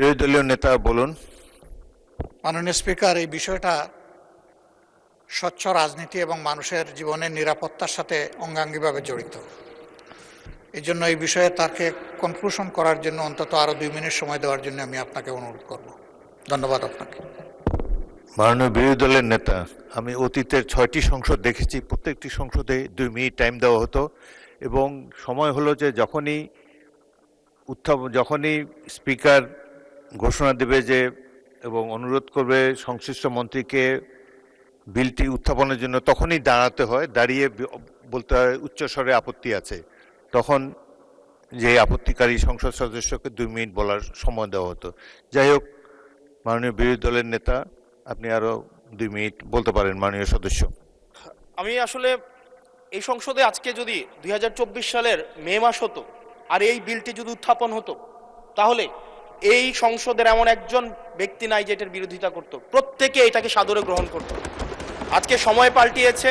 বিরোধী দলীয় নেতা বলুন। মাননীয় স্পিকার, এই বিষয়টা স্বচ্ছ রাজনীতি এবং মানুষের জীবনের নিরাপত্তার সাথে অঙ্গাঙ্গিভাবে জড়িত। এই জন্য এই বিষয়ে তাকে কনক্লুশন করার জন্য অন্তত আরো 2 মিনিট সময় দেওয়ার জন্য আমি আপনাকে অনুরোধ করব। ধন্যবাদ আপনাকে। মাননীয় বিরোধী দলের নেতা, আমি অতীতের 6টি সংসদ দেখেছি, প্রত্যেকটি সংসদে 2 মিনিট টাইম দেওয়া হতো এবং সময় হলো যে যখনই স্পিকার ঘোষণা দেবে যে এবং অনুরোধ করবে সংশ্লিষ্ট মন্ত্রীকে বিলটি উত্থাপনের জন্য, তখনই দাঁড়াতে হয়, দাঁড়িয়ে বলতে হয় উচ্চস্বরে আপত্তি আছে। তখন যে আপত্তিকারী সংসদ সদস্যকে 2 মিনিট বলার সময় দেওয়া হতো। যাই হোক, মাননীয় বিরোধী দলের নেতা, আপনি আরো 2 মিনিট বলতে পারেন। মাননীয় সদস্য, আমি আসলে এই সংসদে আজকে যদি 2024 সালের মে মাস হতো আর এই বিলটি যদি উত্থাপন হতো, তাহলে এই সংসদের এমন একজন ব্যক্তি নাই যে এটার বিরোধিতা করত, প্রত্যেকে এটাকে সাদরে গ্রহণ করত। আজকে সময় পাল্টিয়েছে,